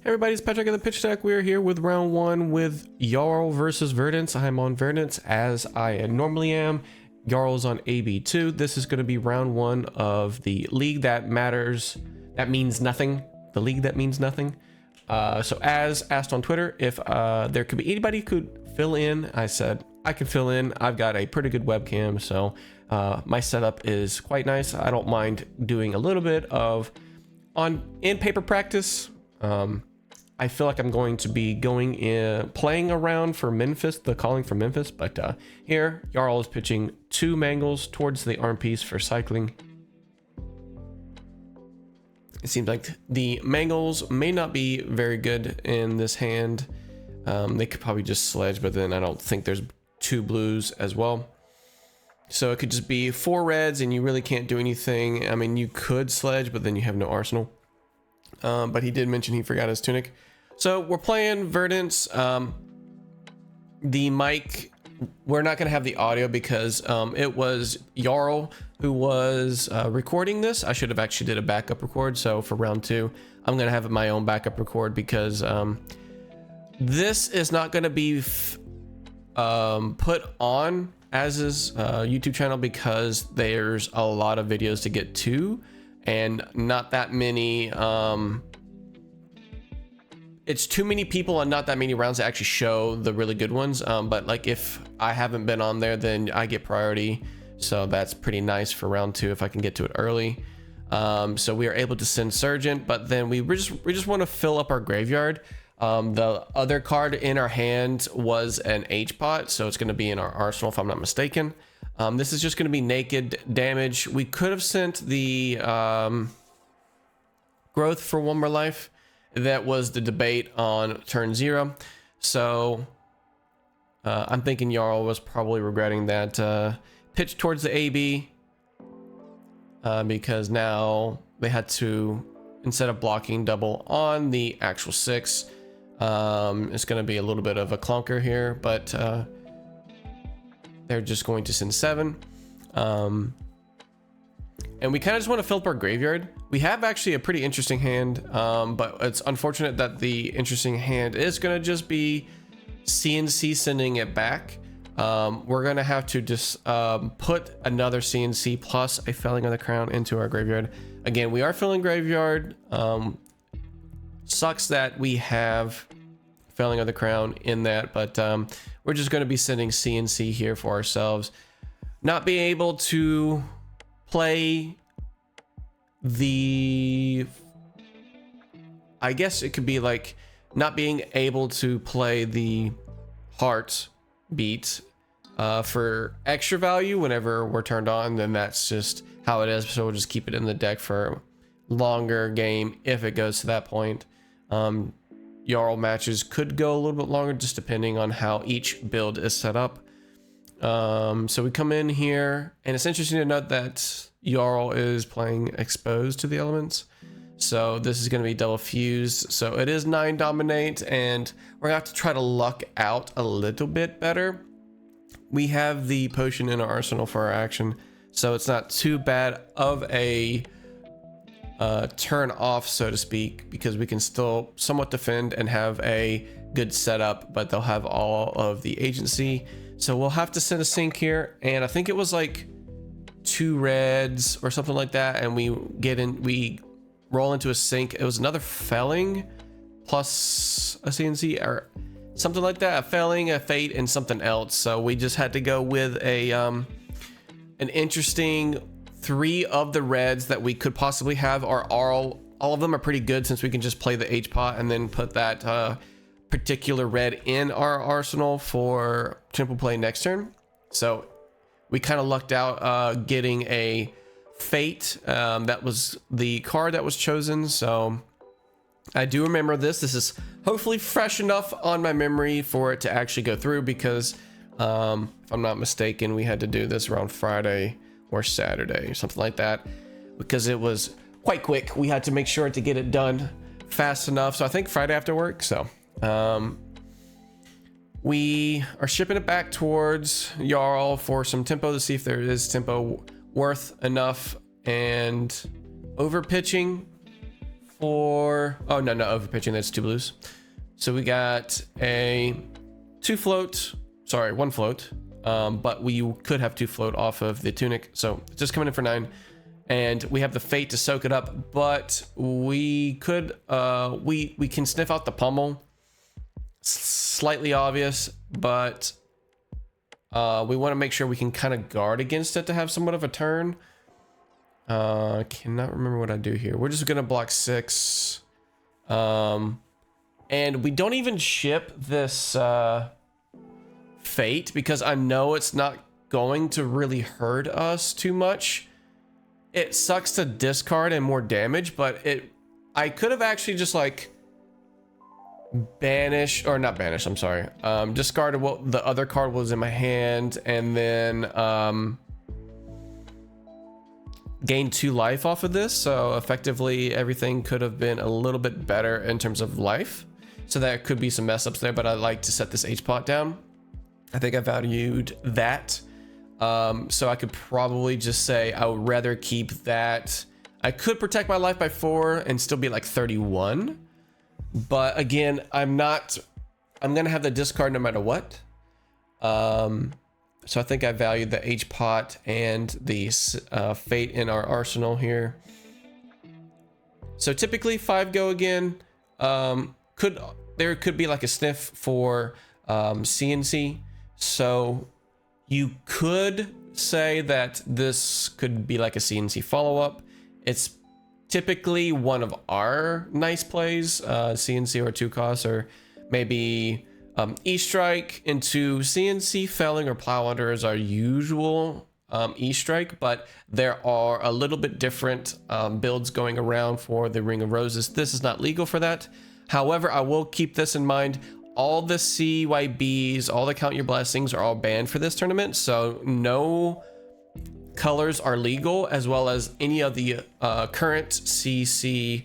Hey everybody, it's Patrick of the Pitch Deck. We're here with round one with Jarl versus Verdance. I'm on Verdance as I normally am. Jarl's on AB2. This is going to be round one of the league that matters. That means nothing. The league that means nothing. So as asked on Twitter, if there could be anybody who could fill in, I said I could fill in. I've got a pretty good webcam, so my setup is quite nice. I don't mind doing a little bit of in paper practice. I feel like I'm going to be going in playing around for Memphis, the calling for Memphis, but here Jarl is pitching 2 mangles towards the arm piece for cycling. It seems like the mangles may not be very good in this hand. They could probably just sledge, but then I don't think there's 2 blues as well. So it could just be 4 reds and you really can't do anything. I mean, you could sledge, but then you have no arsenal. But he did mention he forgot his tunic. So we're playing Verdance. The mic, we're not going to have the audio because it was Jarl who was recording this. I should have actually did a backup record. So for round 2, I'm going to have my own backup record because this is not going to be put on as his YouTube channel because there's a lot of videos to get to and not that many. It's too many people and not that many rounds to actually show the really good ones. But like if I haven't been on there, then I get priority. So that's pretty nice for round 2 if I can get to it early. So we are able to send Sergeant, but then we just want to fill up our graveyard. The other card in our hand was an H-pot, so it's going to be in our arsenal if I'm not mistaken. This is just going to be naked damage. We could have sent the growth for 1 more life. That was the debate on turn 0. So I'm thinking Jarl was probably regretting that pitch towards the AB because now they had to, instead of blocking double on the actual 6, it's going to be a little bit of a clunker here, but they're just going to send 7. And we kind of just want to fill up our graveyard. We have actually a pretty interesting hand, but it's unfortunate that the interesting hand is going to just be CNC sending it back. We're going to have to just put another CNC plus a Felling of the Crown into our graveyard. Again, we are filling graveyard. Sucks that we have Felling of the Crown in that, but we're just going to be sending CNC here for ourselves. Not being able to play the, I guess it could be like not being able to play the heart beat for extra value whenever we're turned on, then that's just how it is. So we'll just keep it in the deck for longer game if it goes to that point. Jarl matches could go a little bit longer just depending on how each build is set up. So we come in here and it's interesting to note that Jarl is playing exposed to the elements. So this is going to be double fused. So it is 9 dominate and we're gonna have to try to luck out a little bit better. We have the potion in our arsenal for our action. So it's not too bad of a turn off, so to speak, because we can still somewhat defend and have a good setup, but they'll have all of the agency. So we'll have to send a sink here, and I think it was like 2 reds or something like that, and we roll into a sink. It was another Felling plus a CNC or something like that, a Felling, a Fate, and something else. So we just had to go with a an interesting 3 of the reds that we could possibly have are all of them are pretty good since we can just play the H-pot and then put that particular red in our arsenal for triple play next turn. So we kind of lucked out getting a Fate. That was the card that was chosen. So I do remember this is hopefully fresh enough on my memory for it to actually go through, because if I'm not mistaken, we had to do this around Friday or Saturday or something like that, because it was quite quick. We had to make sure to get it done fast enough. So I think Friday after work. So we are shipping it back towards Jarl for some tempo to see if there is tempo worth enough, and over pitching for, oh no, overpitching, that's 2 blues. So we got a 2 float, sorry, 1 float, but we could have 2 float off of the tunic. So it's just coming in for 9. And we have the fate to soak it up, but we could, we can sniff out the pummel. Slightly obvious, but we want to make sure we can kind of guard against it to have somewhat of a turn. Cannot remember what I do here. We're just gonna block 6. And we don't even ship this fate because I know it's not going to really hurt us too much. It sucks to discard and more damage, but I could have actually just like banished, or not banished, I'm sorry. Discarded what the other card was in my hand and then gained 2 life off of this. So effectively everything could have been a little bit better in terms of life. So there could be some mess ups there, but I like to set this H pot down. I think I valued that. So I could probably just say I would rather keep that. I could protect my life by 4 and still be like 31. But again, I'm gonna have the discard no matter what. So I think I valued the H pot and the fate in our arsenal here. So typically 5 go again. There could be like a sniff for CNC. So you could say that this could be like a CNC follow-up. It's typically one of our nice plays, CNC or 2 costs, or maybe E-Strike into CNC, Felling, or Plow Under is our usual E-Strike, but there are a little bit different builds going around for the Ring of Roses. This is not legal for that. However, I will keep this in mind. All the CYBs, all the Count Your Blessings are all banned for this tournament, so no colors are legal, as well as any of the current CC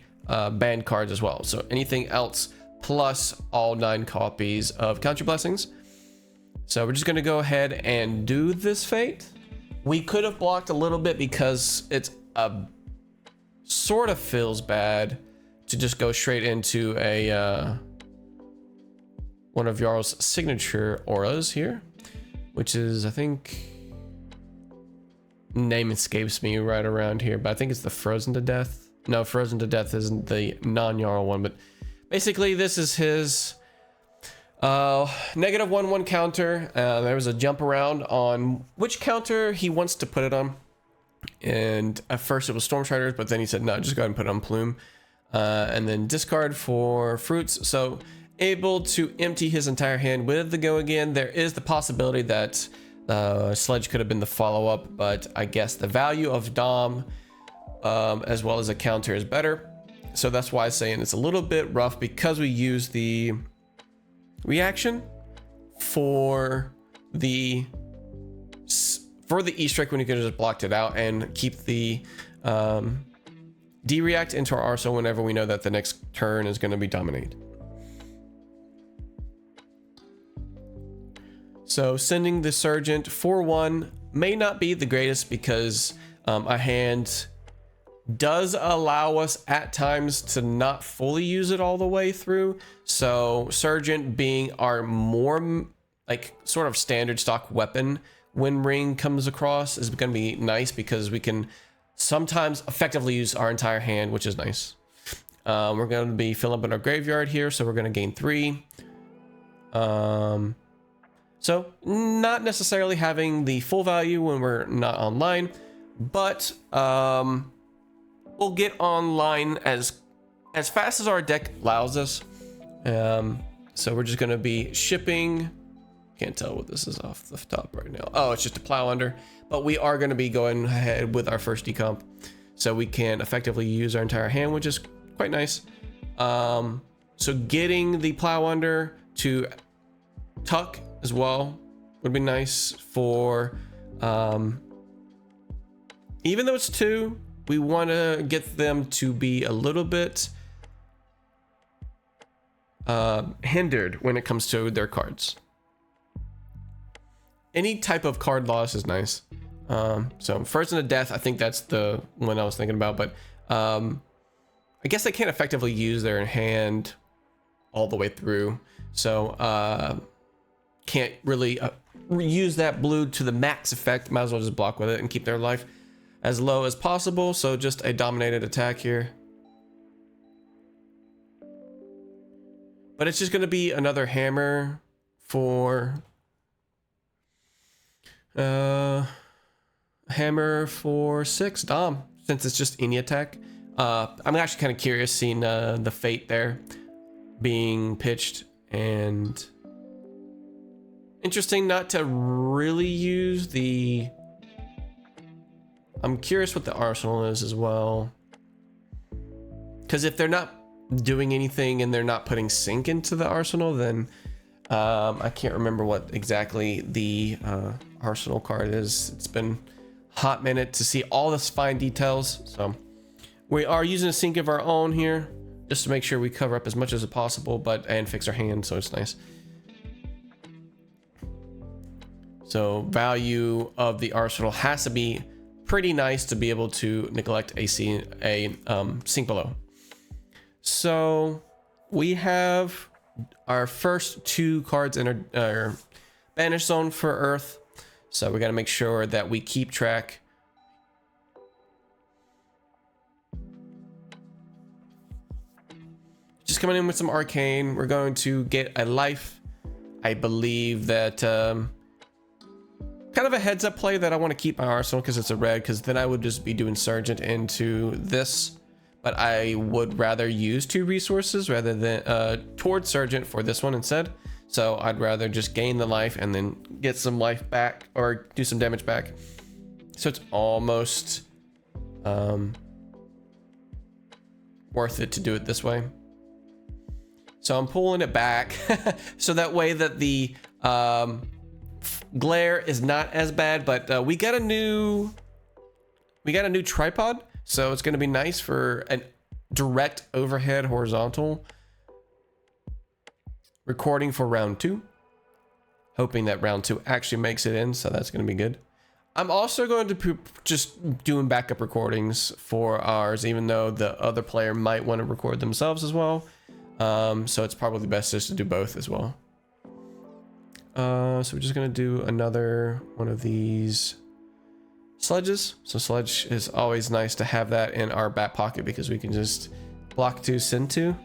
banned cards as well. So anything else plus all 9 copies of Count Your Blessings. So we're just going to go ahead and do this fate. We could have blocked a little bit because it's sort of feels bad to just go straight into a one of Jarl's signature auras here, which is, I think, name escapes me right around here, but I think it's the Frozen to Death. No, Frozen to Death isn't the non-Jarl one, but basically this is his -1/1 counter. There was a jump around on which counter he wants to put it on, and at first it was Storm Striders, but then he said no, just go ahead and put it on Plume, and then discard for fruits. So able to empty his entire hand with the go again. There is the possibility that Sledge could have been the follow-up, but I guess the value of Dom as well as a counter is better. So that's why I'm saying it's a little bit rough because we use the reaction for the E-Strike when you could have just blocked it out, and keep the D-React into our arsenal whenever we know that the next turn is going to be dominated. So sending the Sergeant for 1 may not be the greatest because a hand does allow us at times to not fully use it all the way through. So Sergeant being our more like sort of standard stock weapon when Ring comes across is going to be nice because we can sometimes effectively use our entire hand, which is nice. We're going to be filling up in our graveyard here, so we're going to gain 3. So not necessarily having the full value when we're not online, but we'll get online as fast as our deck allows us. So we're just going to be shipping. Can't tell what this is off the top right now. Oh, it's just a Plow Under, but we are going to be going ahead with our first decomp, so we can effectively use our entire hand, which is quite nice. So getting the Plow Under to tuck as well would be nice for, even though it's 2, we want to get them to be a little bit hindered when it comes to their cards. Any type of card loss is nice. So Frozen to Death, I think that's the one I was thinking about, but I guess they can't effectively use their hand all the way through. So can't really use that blue to the max effect. Might as well just block with it and keep their life as low as possible. So just a dominated attack here. But it's just going to be another hammer for hammer for 6 Dom, since it's just any attack. I'm actually kind of curious seeing the fate there being pitched, and interesting not to really use the... I'm curious what the arsenal is as well, because if they're not doing anything and they're not putting sync into the arsenal, then I can't remember what exactly the arsenal card is. It's been a hot minute to see all this fine details, so we are using a sync of our own here just to make sure we cover up as much as possible, and fix our hand, so it's nice. So value of the arsenal has to be pretty nice to be able to neglect a sync below. So we have our first 2 cards in our banish zone for Earth. So we got to make sure that we keep track. Just coming in with some arcane. We're going to get a life. I believe that kind of a heads up play that I want to keep my arsenal because it's a red, because then I would just be doing Sergeant into this. But I would rather use 2 resources rather than towards Sergeant for this one instead. So I'd rather just gain the life and then get some life back or do some damage back. So it's almost worth it to do it this way. So I'm pulling it back so that way that the glare is not as bad. But we got a new tripod. So it's going to be nice for a direct overhead horizontal recording for round 2. Hoping that round 2 actually makes it in, so that's going to be good. I'm also going to just doing backup recordings for ours, even though the other player might want to record themselves as well. So it's probably best just to do both as well. So we're just going to do another one of these sledges. So sledge is always nice to have that in our back pocket because we can just block 2, send 2.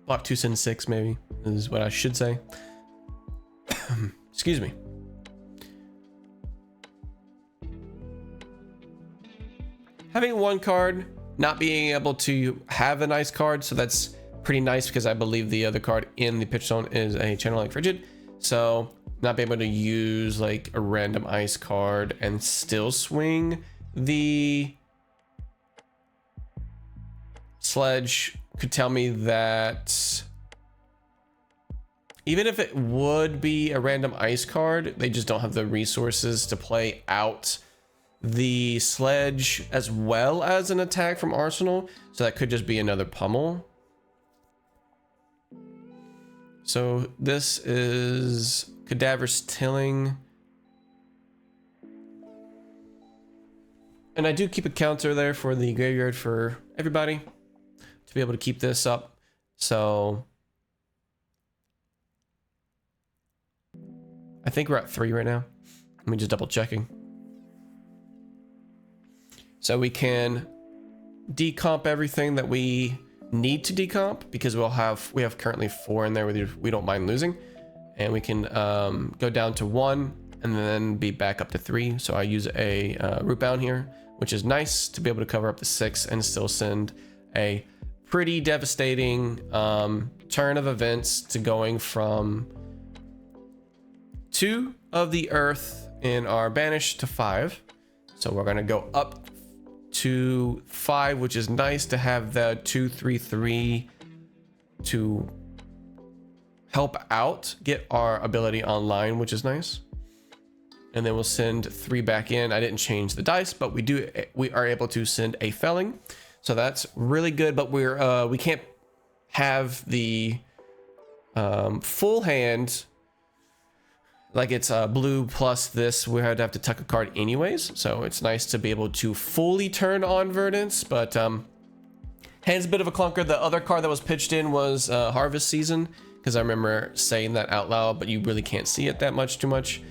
Block 2, send 6 maybe is what I should say. Excuse me. Having 1 card, not being able to have an ice card, so that's pretty nice because I believe the other card in the pitch zone is a channel like frigid. So not be able to use like a random ice card and still swing the sledge could tell me that even if it would be a random ice card, they just don't have the resources to play out the sledge as well as an attack from arsenal. So that could just be another pummel. So this is cadaverous tilling. And I do keep a counter there for the graveyard for everybody to be able to keep this up. So I think we're at 3 right now. Let me just double checking. So we can decomp everything that we need to decomp because we have currently 4 in there we don't mind losing, and we can go down to 1 and then be back up to 3. So I use a root bound here, which is nice to be able to cover up to 6 and still send a pretty devastating turn of events to going from 2 of the earth in our banish to 5. So we're going to go up to 5, which is nice to have the 2/3/3 to help out, get our ability online, which is nice. And then we'll send 3 back in. I didn't change the dice, but we are able to send a felling, so that's really good. But we can't have the full hand like it's blue plus this, we had to have to tuck a card anyways. So it's nice to be able to fully turn on Verdance, but hand's a bit of a clunker. The other card that was pitched in was Harvest Season, because I remember saying that out loud, but you really can't see it that much too much.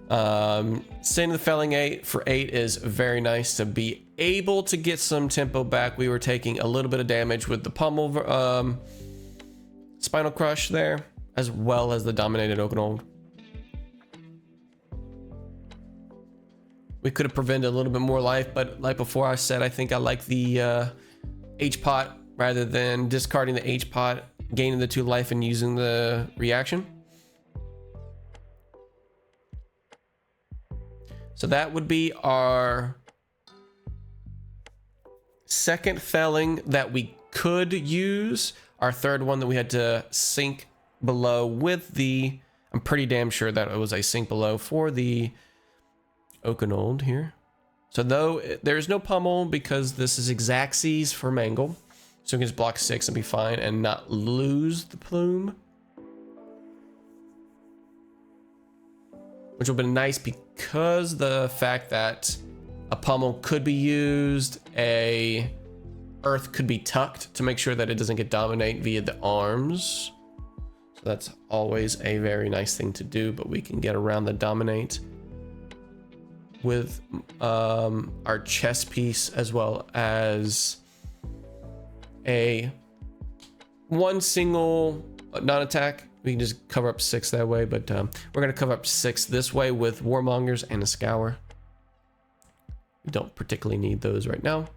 Staying in the Felling 8 for 8 is very nice to be able to get some tempo back. We were taking a little bit of damage with the Pummel Spinal Crush there, as well as the Dominated Oakenold. We could have prevented a little bit more life, but like before I said, I think I like the H-Pot rather than discarding the H-Pot, gaining the 2 life and using the reaction. So that would be our second Felling that we could use. Our third one that we had to sink below with the, I'm pretty damn sure that it was a sink below for the Oakenold here. So though there's no Pummel because this is Xaxes for Mangle, so we can just block 6 and be fine and not lose the plume, which will be nice because the fact that a Pummel could be used, a Earth could be tucked to make sure that it doesn't get dominate via the arms. So that's always a very nice thing to do, but we can get around the dominate with our chess piece, as well as a one single non-attack. We can just cover up 6 that way, but we're gonna cover up 6 this way with Warmongers and a Scour. We don't particularly need those right now.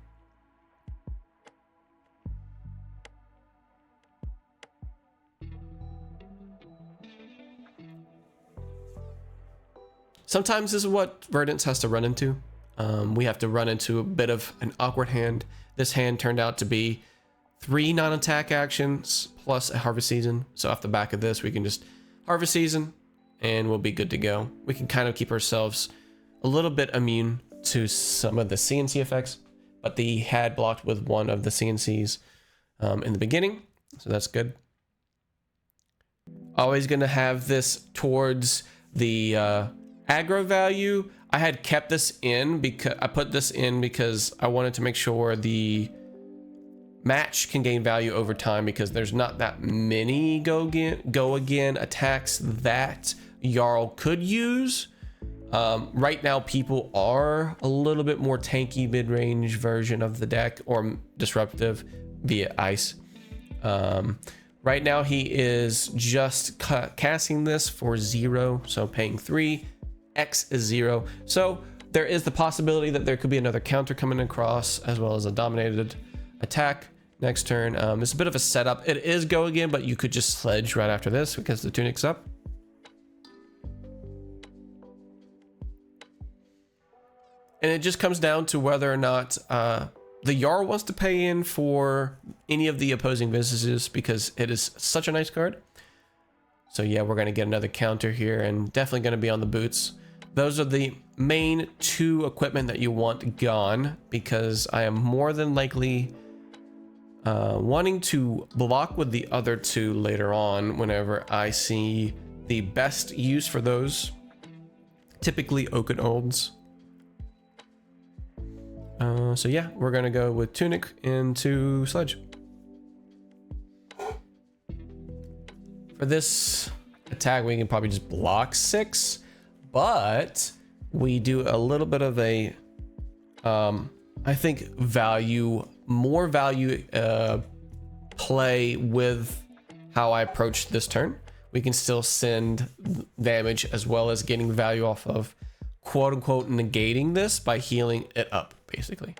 Sometimes this is what Verdance has to run into. We have to run into a bit of an awkward hand. This hand turned out to be 3 non-attack actions plus a Harvest Season. So off the back of this, we can just Harvest Season and we'll be good to go. We can kind of keep ourselves a little bit immune to some of the CNC effects, but the had blocked with one of the CNCs in the beginning, so that's good. Always going to have this towards the aggro value. I had kept this in because I put this in because I wanted to make sure the match can gain value over time, because there's not that many go again attacks that Jarl could use. Right now people are a little bit more tanky mid-range version of the deck, or disruptive via ice. Right now he is just casting this for 0, so paying 3. X is 0, so there is the possibility that there could be another counter coming across, as well as a dominated attack next turn. It's a bit of a setup. It is go again, but you could just sledge right after this because the tunic's up. And it just comes down to whether or not the Jarl wants to pay in for any of the opposing businesses, because it is such a nice card. So yeah, we're going to get another counter here, and definitely going to be on the boots. Those are the main 2 equipment that you want gone, because I am more than likely wanting to block with the other 2 later on whenever I see the best use for those, typically Oakenolds. So yeah, we're gonna go with Tunic into Sledge. For this attack, we can probably just block 6, but we do a little bit of a, I think more value play with how I approach this turn. We can still send damage as well as getting value off of quote unquote negating this by healing it up, basically.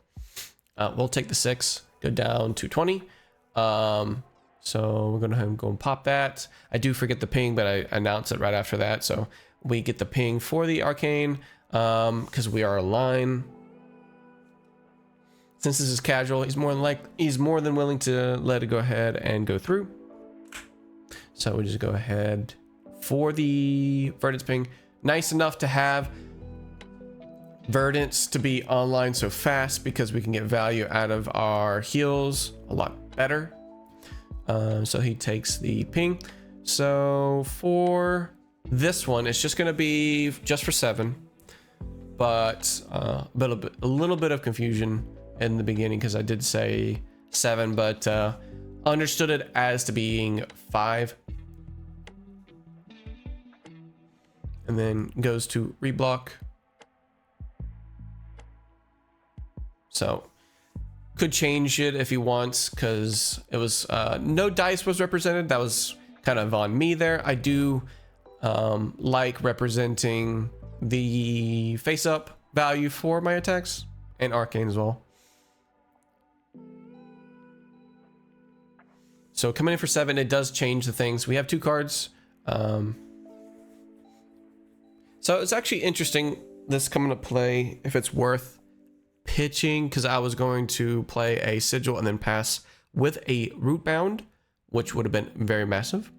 We'll take the 6, go down to 20. So we're gonna go and pop that. I do forget the ping, but I announce it right after that. So we get the ping for the arcane because we are aligned. Since this is casual, he's more than willing to let it go ahead and go through. So we just go ahead for the Verdance ping. Nice enough to have Verdance to be online so fast, because we can get value out of our heals a lot better. So he takes the ping. So for This one is just going to be just for 7, but a little bit of confusion in the beginning because I did say 7, but understood it as to being 5. And then goes to reblock. So could change it if he wants, because it was no dice was represented. That was kind of on me there. I do like representing the face up value for my attacks and arcane as well. So coming in for 7, it does change the things. We have 2 cards. So it's actually interesting this coming to play if it's worth pitching, because I was going to play a sigil and then pass with a root bound, which would have been very massive.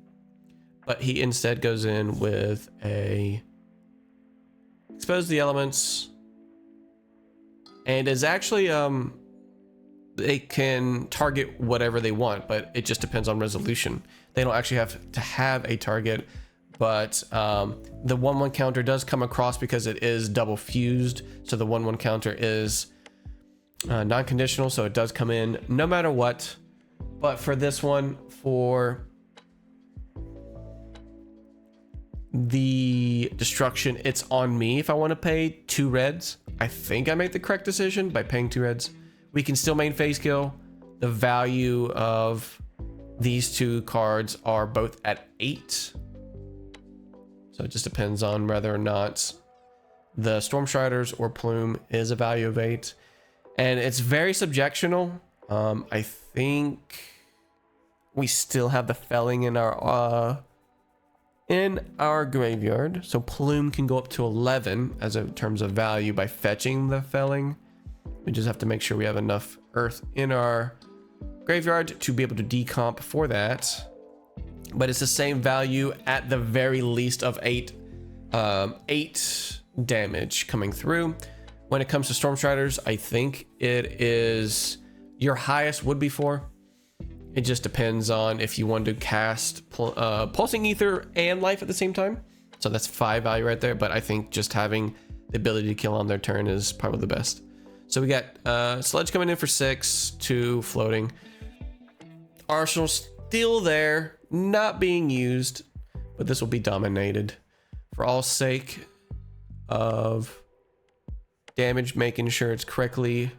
But he instead goes in with a expose the elements, and is actually they can target whatever they want, but it just depends on resolution. They don't actually have to have a target, but the 1/1 counter does come across because it is double fused. So the 1/1 counter is non-conditional, so it does come in no matter what. But for this one, for the destruction, it's on me if I want to pay 2 reds. I think I made the correct decision by paying 2 reds. We can still main phase kill. The value of these 2 cards are both at 8. So it just depends on whether or not the Stormstriders or Plume is a value of 8. And it's very subjectional. I think we still have the felling in our graveyard. So Plume can go up to 11 as in terms of value by fetching the felling. We just have to make sure we have enough earth in our graveyard to be able to decomp for that. But it's the same value at the very least of 8 damage coming through. When it comes to Stormstriders, I think it is your highest would be 4. It just depends on if you want to cast Pulsing Ether and Life at the same time. So that's 5 value right there. But I think just having the ability to kill on their turn is probably the best. So we got Sledge coming in for 6, 2 floating. Arsenal still there, not being used, but this will be dominated for all sake of damage, making sure it's correctly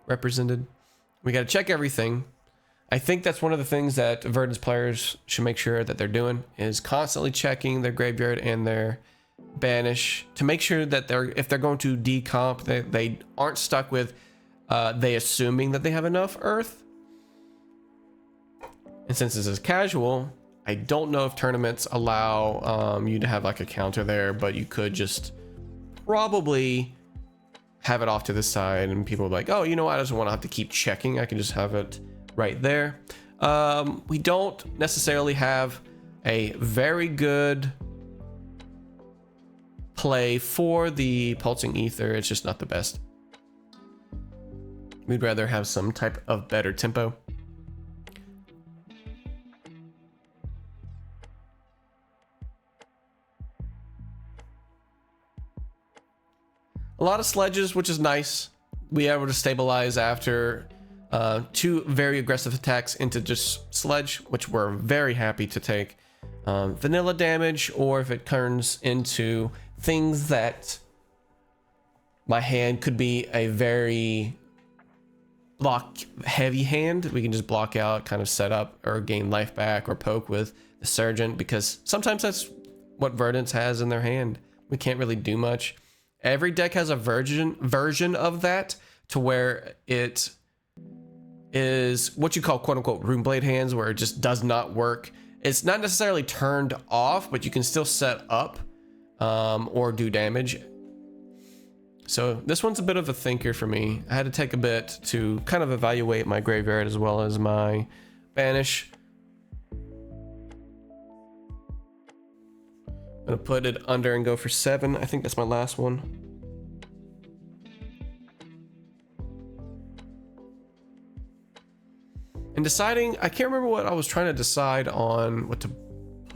represented. We got to check everything. I think that's one of the things that Verdance players should make sure that they're doing, is constantly checking their graveyard and their banish to make sure that if they're going to decomp, they aren't stuck with they assuming that they have enough earth. And since this is casual, I don't know if tournaments allow you to have like a counter there, but you could just probably have it off to the side and people are like, oh, you know what, I just want to have to keep checking. I can just have it right there. We don't necessarily have a very good play for the Pulsing Ether. It's just not the best. We'd rather have some type of better tempo. A lot of sledges, which is nice. We were able to stabilize after 2 very aggressive attacks into just sledge, which we're very happy to take. Vanilla damage, or if it turns into things that my hand could be a very block heavy hand, we can just block out, kind of set up or gain life back or poke with the Surgeon, because sometimes that's what Verdance has in their hand. We can't really do much. Every deck has a version of that, to where it is what you call quote unquote Runeblade hands, where it just does not work. It's not necessarily turned off, but you can still set up or do damage. So this one's a bit of a thinker for me. I had to take a bit to kind of evaluate my graveyard as well as my banish. I'm gonna put it under and go for 7. I think that's my last one. And deciding, I can't remember what I was trying to decide on what to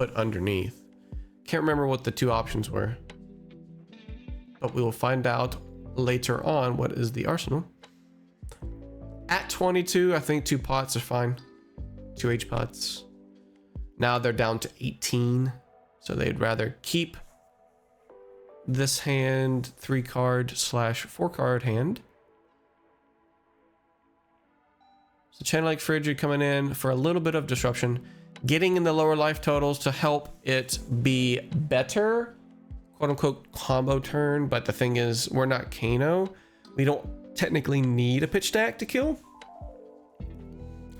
put underneath. Can't remember what the two options were, but we will find out later on what is the arsenal. At 22, I think 2 pots are fine. 2 H pots. Now they're down to 18, so they'd rather keep this hand 3-card / 4-card hand. So Channel Lake Frigid coming in for a little bit of disruption, getting in the lower life totals to help it be better, quote unquote, combo turn. But the thing is, we're not Kano. We don't technically need a pitch stack to kill.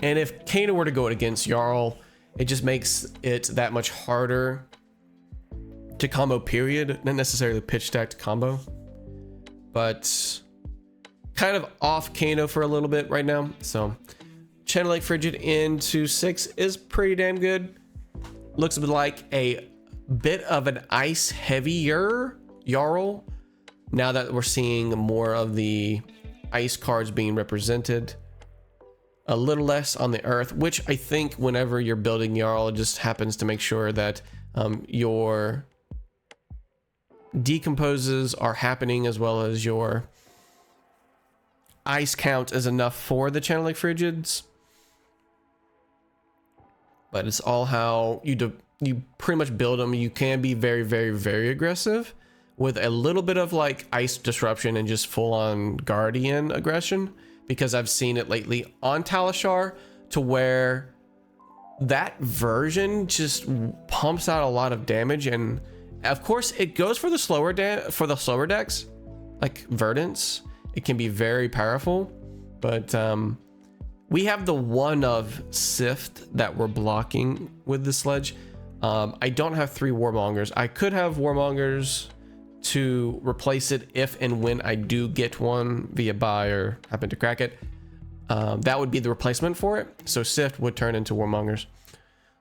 And if Kano were to go against Jarl, it just makes it that much harder to combo, period. Not necessarily pitch stack to combo, but kind of off Kano for a little bit right now. So Channel Lake Frigid into 6 is pretty damn good. Looks like a bit of an ice heavier Jarl now that we're seeing more of the ice cards being represented. A little less on the earth, which I think whenever you're building Jarl, it just happens to make sure that your decomposes are happening, as well as your ice count is enough for the Channel Lake Frigids. But it's all how you pretty much build them. You can be very, very, very aggressive with a little bit of like ice disruption and just full on guardian aggression, because I've seen it lately on Talishar to where that version just pumps out a lot of damage. And of course it goes for the slower decks like Verdance. It can be very powerful, but we have the one of Sift that we're blocking with the sledge. I don't have 3 Warmongers. I could have Warmongers to replace it if and when I do get one via buy or happen to crack it. That would be the replacement for it. So Sift would turn into Warmongers.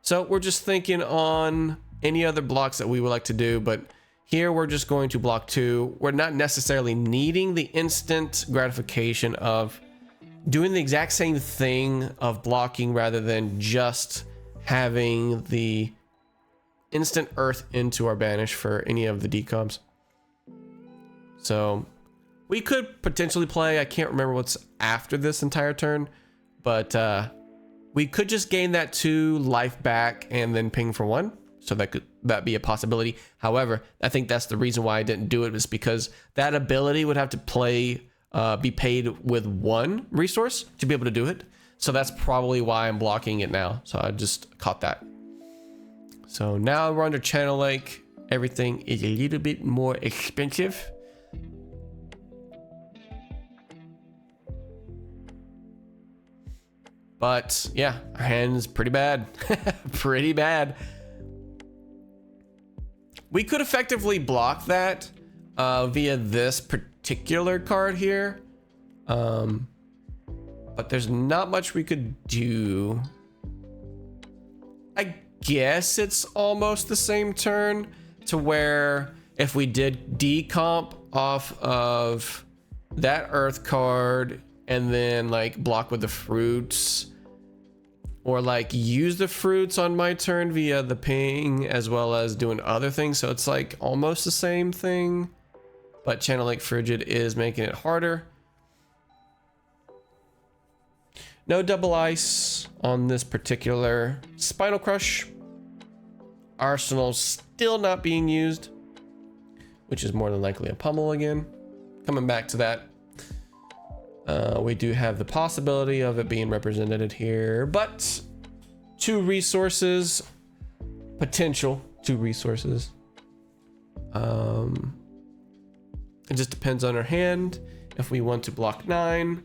So we're just thinking on any other blocks that we would like to do, but here we're just going to block 2. We're not necessarily needing the instant gratification of doing the exact same thing of blocking, rather than just having the instant earth into our banish for any of the decoms. So we could potentially play, I can't remember what's after this entire turn, but we could just gain that 2 life back and then ping for 1. So that be a possibility. However, I think that's the reason why I didn't do it, was because that ability would have to be paid with 1 resource to be able to do it. So that's probably why I'm blocking it now. So I just caught that. So now we're under Channel Lake. Everything is a little bit more expensive. But yeah, our hand's pretty bad. Pretty bad. We could effectively block that via this particular card here. But there's not much we could do. I guess it's almost the same turn, to where if we did decomp off of that earth card and then like block with the fruits, or like use the fruits on my turn via the ping, as well as doing other things. So it's like almost the same thing, but Channel Lake Frigid is making it harder. No double ice on this particular Spinal Crush. Arsenal still not being used, which is more than likely a pummel again. Coming back to that. We do have the possibility of it being represented here, but 2 resources, potential 2 resources. It just depends on our hand. If we want to block 9,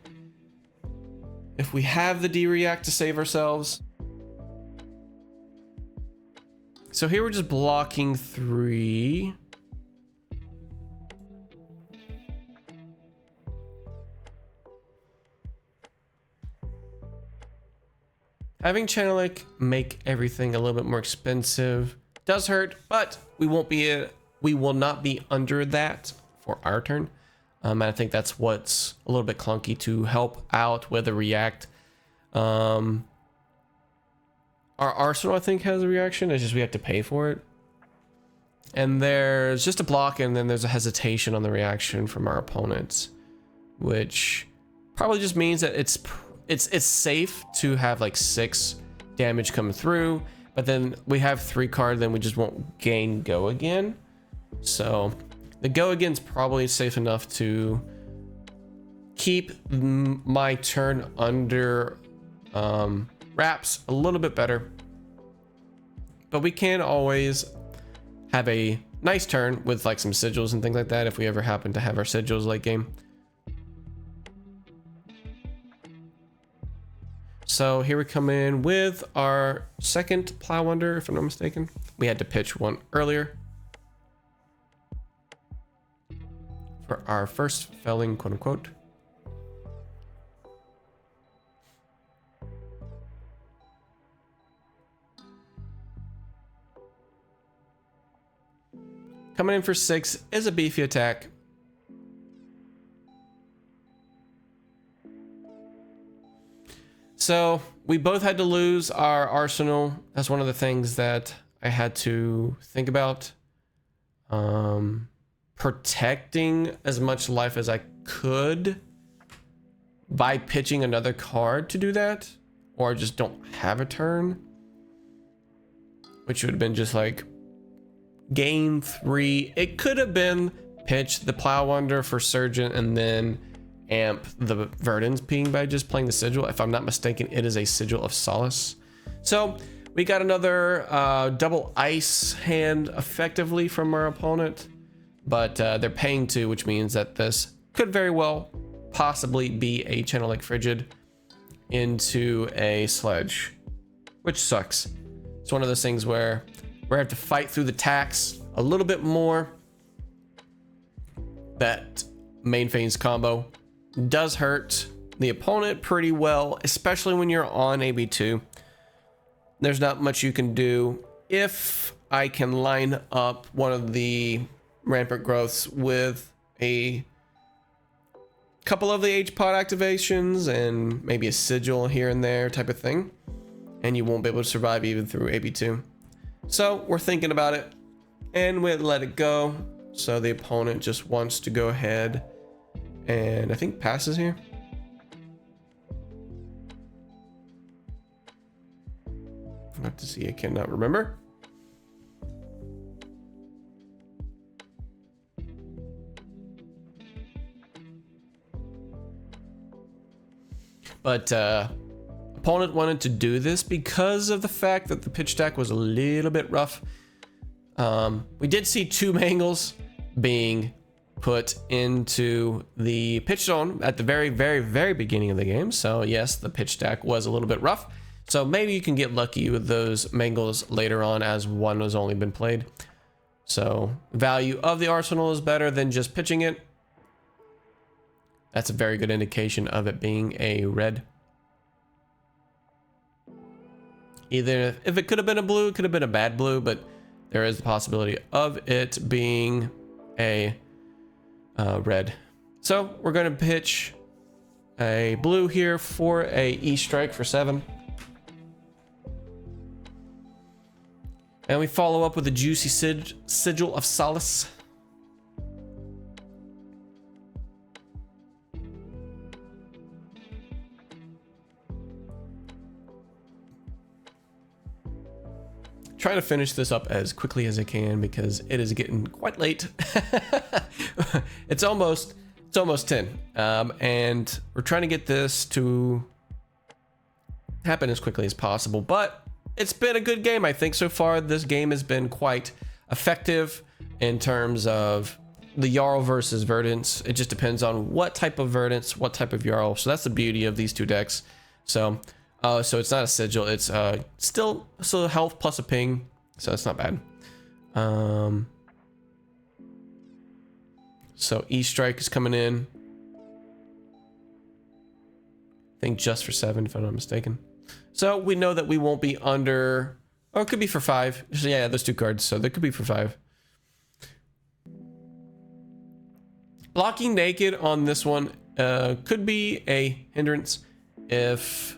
if we have the D-React to save ourselves. So here we're just blocking 3. Having Channel Lake make everything a little bit more expensive does hurt, but we will not be under that for our turn. And I think that's what's a little bit clunky to help out with the react. Our arsenal, I think, has a reaction. It's just we have to pay for it. And there's just a block, and then there's a hesitation on the reaction from our opponents, which probably just means that it's safe to have like 6 damage come through, but then we have 3 cards, then we just won't gain go again. So the go again's probably safe enough to keep my turn under wraps a little bit better, but we can always have a nice turn with like some sigils and things like that if we ever happen to have our sigils late game. So here we come in with our second Plow Under, if I'm not mistaken. We had to pitch one earlier for our first felling, quote unquote. Coming in for 6 is a beefy attack. So we both had to lose our arsenal. That's one of the things that I had to think about. Protecting as much life as I could by pitching another card to do that, or just don't have a turn, which would have been just like gain 3. It could have been pitch the Plow Under for Surgeon and then amp the Verdance ping by just playing the sigil. If I'm not mistaken, it is a Sigil of Solace. So we got another double ice hand effectively from our opponent, but they're paying 2, which means that this could very well possibly be a Channel Lake Frigid into a Sledge, which sucks. It's one of those things where we're gonna have to fight through the tax a little bit more. That main phase combo does hurt the opponent pretty well, especially when you're on AB2. There's not much you can do. If I can line up one of the rampant growths with a couple of the H-pod activations and maybe a sigil here and there type of thing, and you won't be able to survive even through AB2. So we're thinking about it and we let it go. So the opponent just wants to go ahead and I think passes here. I have to see, I cannot remember. But opponent wanted to do this because of the fact that the pitch stack was a little bit rough. We did see 2 mangles being put into the pitch zone at the very beginning of the game. So yes, the pitch stack was a little bit rough. So maybe you can get lucky with those mangles later on, as one has only been played. So value of the arsenal is better than just pitching it. That's a very good indication of it being a red. Either if it could have been a blue, it could have been a bad blue, but there is the possibility of it being a red. So we're going to pitch a blue here for a E strike for 7. And we follow up with a juicy Sigil of Solace. Trying to finish this up as quickly as I can because it is getting quite late. It's almost 10, and we're trying to get this to happen as quickly as possible. But it's been a good game, I think, so far. This game has been quite effective in terms of the Jarl versus Verdance. It just depends on what type of Verdance, what type of Jarl. So that's the beauty of these 2 decks. So it's not a sigil, it's still health plus a ping, so it's not bad. So E strike is coming in, I think just for 7 if I'm not mistaken. So we know that we won't be under, or it could be for 5. So yeah, those 2 cards, so they could be for 5. Blocking naked on this one could be a hindrance if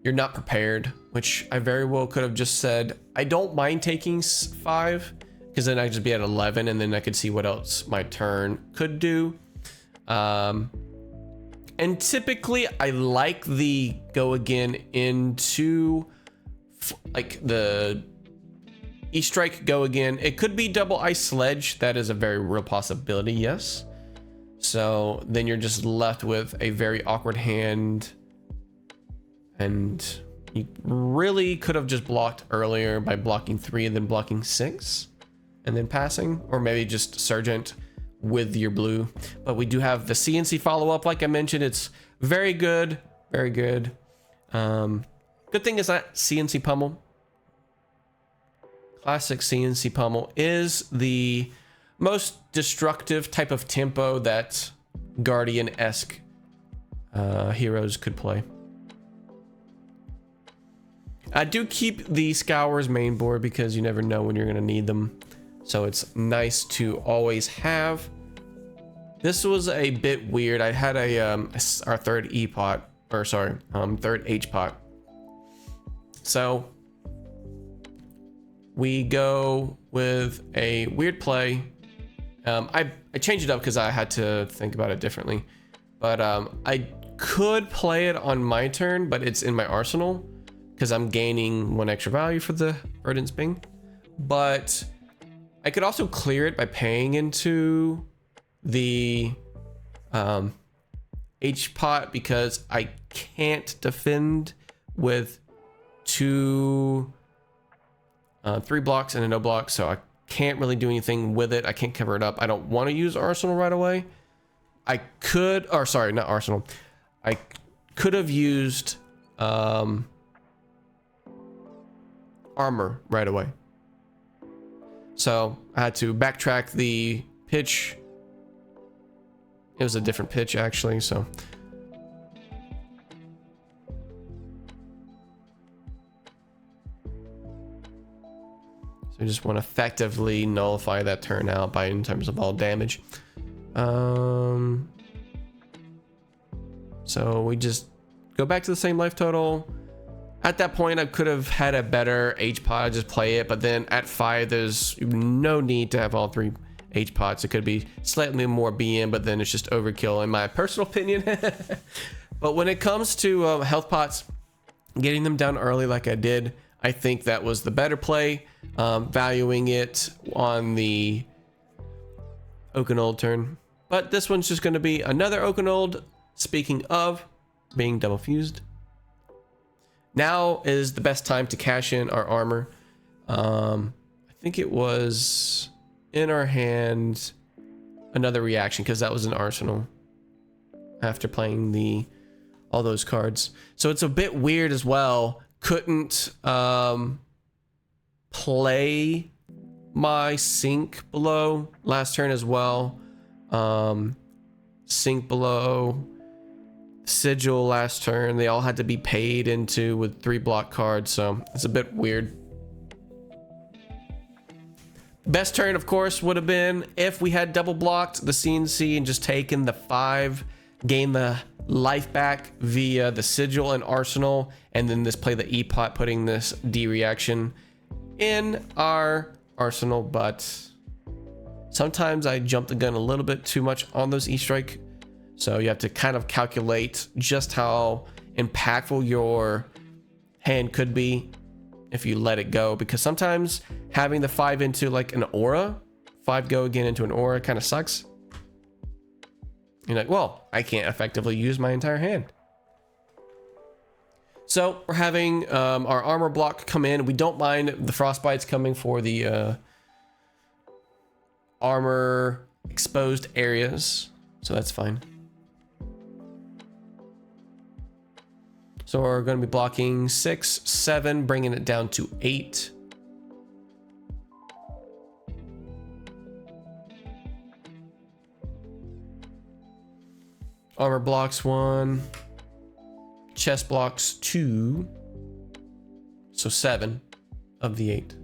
you're not prepared, which I very well could have just said, I don't mind taking 5, because then I'd just be at 11 and then I could see what else my turn could do. And typically I like the go again into like the E-Strike go again. It could be double ice sledge. That is a very real possibility, yes. So then you're just left with a very awkward hand, and you really could have just blocked earlier by blocking 3 and then blocking 6 and then passing, or maybe just Sergeant with your blue. But we do have the CNC follow-up. Like I mentioned, it's very good, very good. Good thing is that CNC pummel, classic CNC pummel, is the most destructive type of tempo that Guardian-esque heroes could play. I do keep the Scour's main board because you never know when you're going to need them. So it's nice to always have. This was a bit weird. I had our third E-pot, or sorry, third H-pot. So we go with a weird play. I changed it up because I had to think about it differently. But I could play it on my turn, but it's in my arsenal because I'm gaining 1 extra value for the Verdance Bing. But I could also clear it by paying into the H-pot because I can't defend with 3 blocks and a no block, so I can't really do anything with it. I can't cover it up. I don't want to use Arsenal right away. I could, or sorry, not Arsenal. I could have used armor right away. So I had to backtrack the pitch. It was a different pitch actually, so. So I just want to effectively nullify that turn out by in terms of all damage. So we just go back to the same life total. At that point, I could have had a better H-pot, just play it, but then at 5, there's no need to have all 3 H-pots. It could be slightly more BM, but then it's just overkill in my personal opinion. But when it comes to health pots, getting them down early like I did, I think that was the better play, valuing it on the Oakenold turn. But this one's just going to be another Oakenold. Speaking of being double fused, now is the best time to cash in our armor. I think it was in our hand another reaction because that was an arsenal after playing all those cards. So it's a bit weird as well. Couldn't play my sink below last turn as well. Sink below, sigil last turn, they all had to be paid into with 3 block cards, so it's a bit weird. Best turn, of course, would have been if we had double blocked the CNC and just taken the 5, gain the life back via the sigil and arsenal, and then play the E-pot, putting this D reaction in our arsenal. But sometimes I jump the gun a little bit too much on those E-Strike. So you have to kind of calculate just how impactful your hand could be if you let it go. Because sometimes having the 5 into like an aura, 5 go again into an aura kind of sucks. You're like, well, I can't effectively use my entire hand. So we're having our armor block come in. We don't mind the frostbites coming for the armor exposed areas. So that's fine. So we're going to be blocking 6, 7, bringing it down to 8. Armor blocks 1. Chest blocks 2. So 7 of the 8.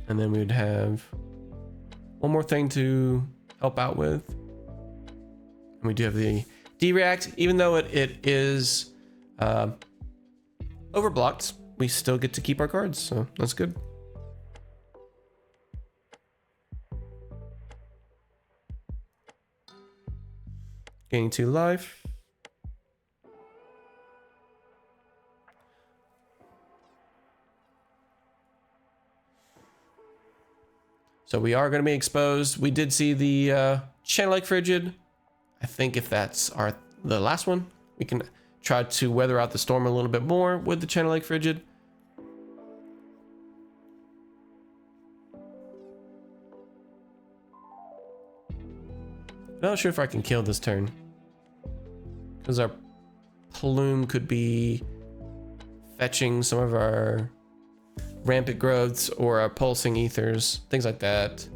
And then we would have one more thing to help out with. And we do have the D-React, even though it is overblocked, we still get to keep our cards, so that's good. Gaining 2 life. So we are going to be exposed. We did see the Channel Lake Frigid. I think if that's the last one, we can try to weather out the storm a little bit more with the Channel Lake Frigid. Not sure if I can kill this turn, because our plume could be fetching some of our rampant growths or our pulsing ethers, things like that.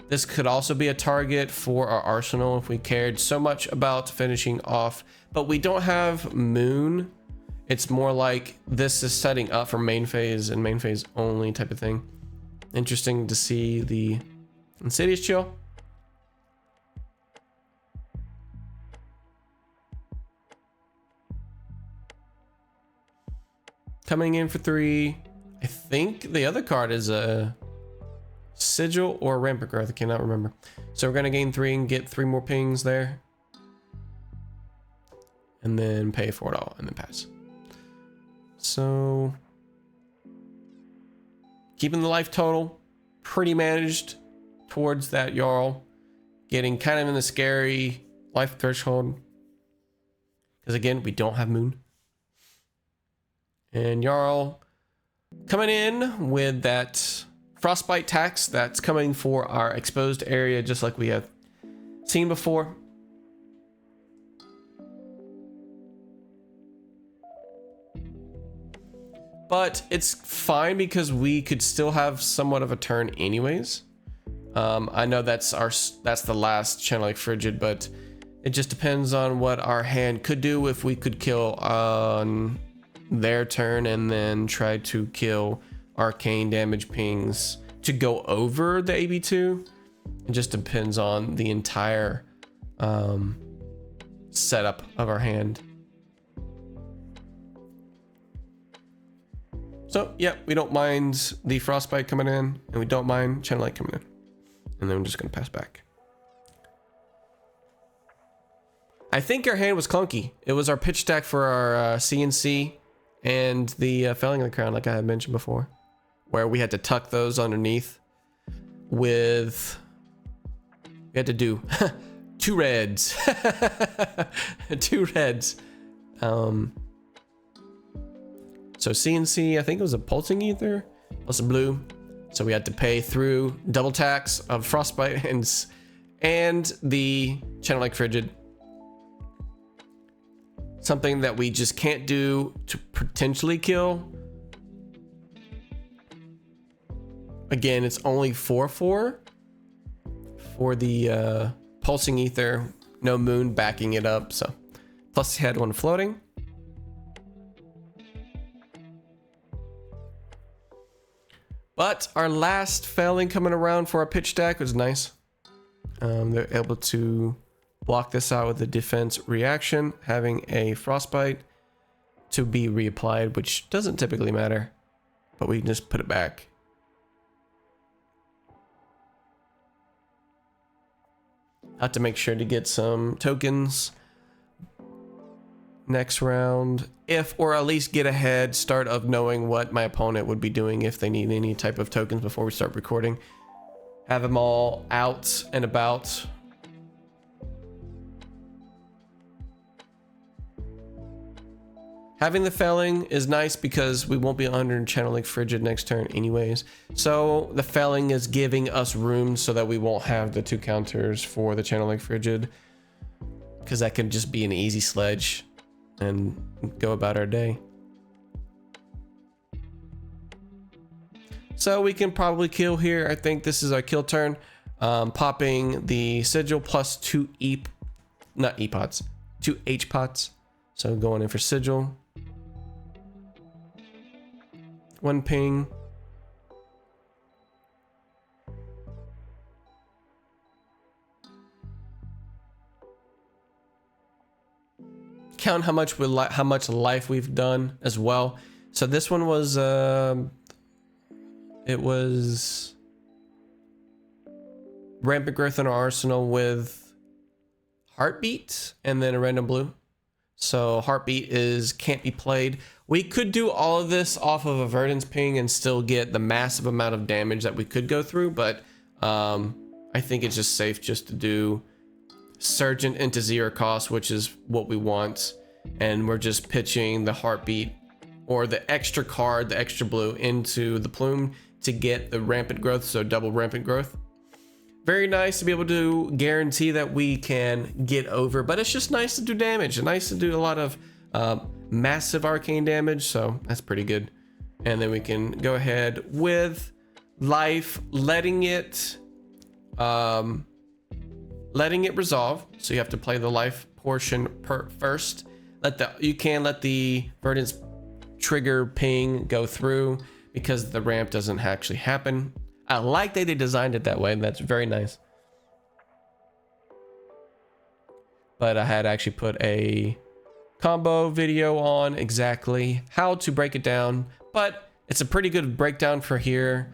This could also be a target for our arsenal if we cared so much about finishing off, but we don't have moon. It's more like this is setting up for main phase and main phase only type of thing. Interesting to see the Insidious chill. Coming in for 3. I think the other card is a Sigil or Rampant Growth. I cannot remember. So we're going to gain 3 and get 3 more pings there. And then pay for it all and then pass. So keeping the life total pretty managed towards that Jarl. Getting kind of in the scary life threshold. Because again, we don't have moon. And Jarl coming in with that frostbite tax that's coming for our exposed area, just like we have seen before. But it's fine because we could still have somewhat of a turn anyways. I know that's the last Channel Lake Frigid, but it just depends on what our hand could do if we could kill on their turn and then try to kill arcane damage pings to go over the AB2. It just depends on the entire setup of our hand. So yeah, we don't mind the frostbite coming in, and we don't mind Channel Lake coming in. And then I'm just gonna pass back. I think our hand was clunky. It was our pitch stack for our CNC and the Felling of the Crown, like I had mentioned before, where we had to tuck those underneath with, we had to do 2 reds. 2 reds. So CNC, I think it was a pulsing ether plus a blue. So we had to pay through double tax of frostbite and the Channel Lake Frigid. Something that we just can't do to potentially kill. Again, it's only 4/4 for the pulsing ether, no moon backing it up. So plus he had one floating. But our last failing coming around for our pitch stack was nice. They're able to block this out with a defense reaction, having a frostbite to be reapplied, which doesn't typically matter, but we can just put it back. Have to make sure to get some tokens next round, if, or at least get a head start of knowing what my opponent would be doing if they need any type of tokens before we start recording. Have them all out and about. Having the felling is nice because we won't be under Channel Lake Frigid next turn anyways. So the felling is giving us room so that we won't have the 2 counters for the Channel Lake Frigid, because that can just be an easy sledge and go about our day. So we can probably kill here. I think this is our kill turn. Popping the Sigil plus 2 not E-pots, 2 H-pots. So going in for Sigil. 1 ping. Count how much life we've done as well. So this one was it was rampant growth in our arsenal with heartbeat and then a random blue. So heartbeat is can't be played. We could do all of this off of a Verdance ping and still get the massive amount of damage that we could go through, but I think it's just safe just to do Surgeon into 0 cost, which is what we want, and we're just pitching the heartbeat or the extra card, the extra blue, into the plume to get the rampant growth, so double rampant growth. Very nice to be able to guarantee that we can get over, but it's just nice to do damage and nice to do a lot of massive arcane damage, so that's pretty good. And then we can go ahead with life, letting it resolve. So you have to play the life portion first. You can let the Verdance trigger ping go through because the ramp doesn't actually happen. I like that they designed it that way. That's very nice. But I had actually put a combo video on exactly how to break it down, but it's a pretty good breakdown for here.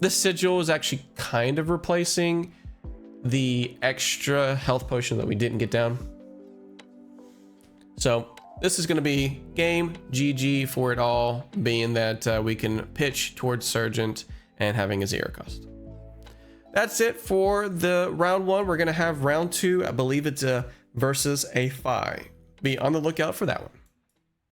This sigil is actually kind of replacing the extra health potion that we didn't get down. So this is going to be game GG for it all, being that we can pitch towards Sergeant and having a 0 cost. That's it for the round 1. We're going to have round 2. I believe it's a versus a 5. Be on the lookout for that one.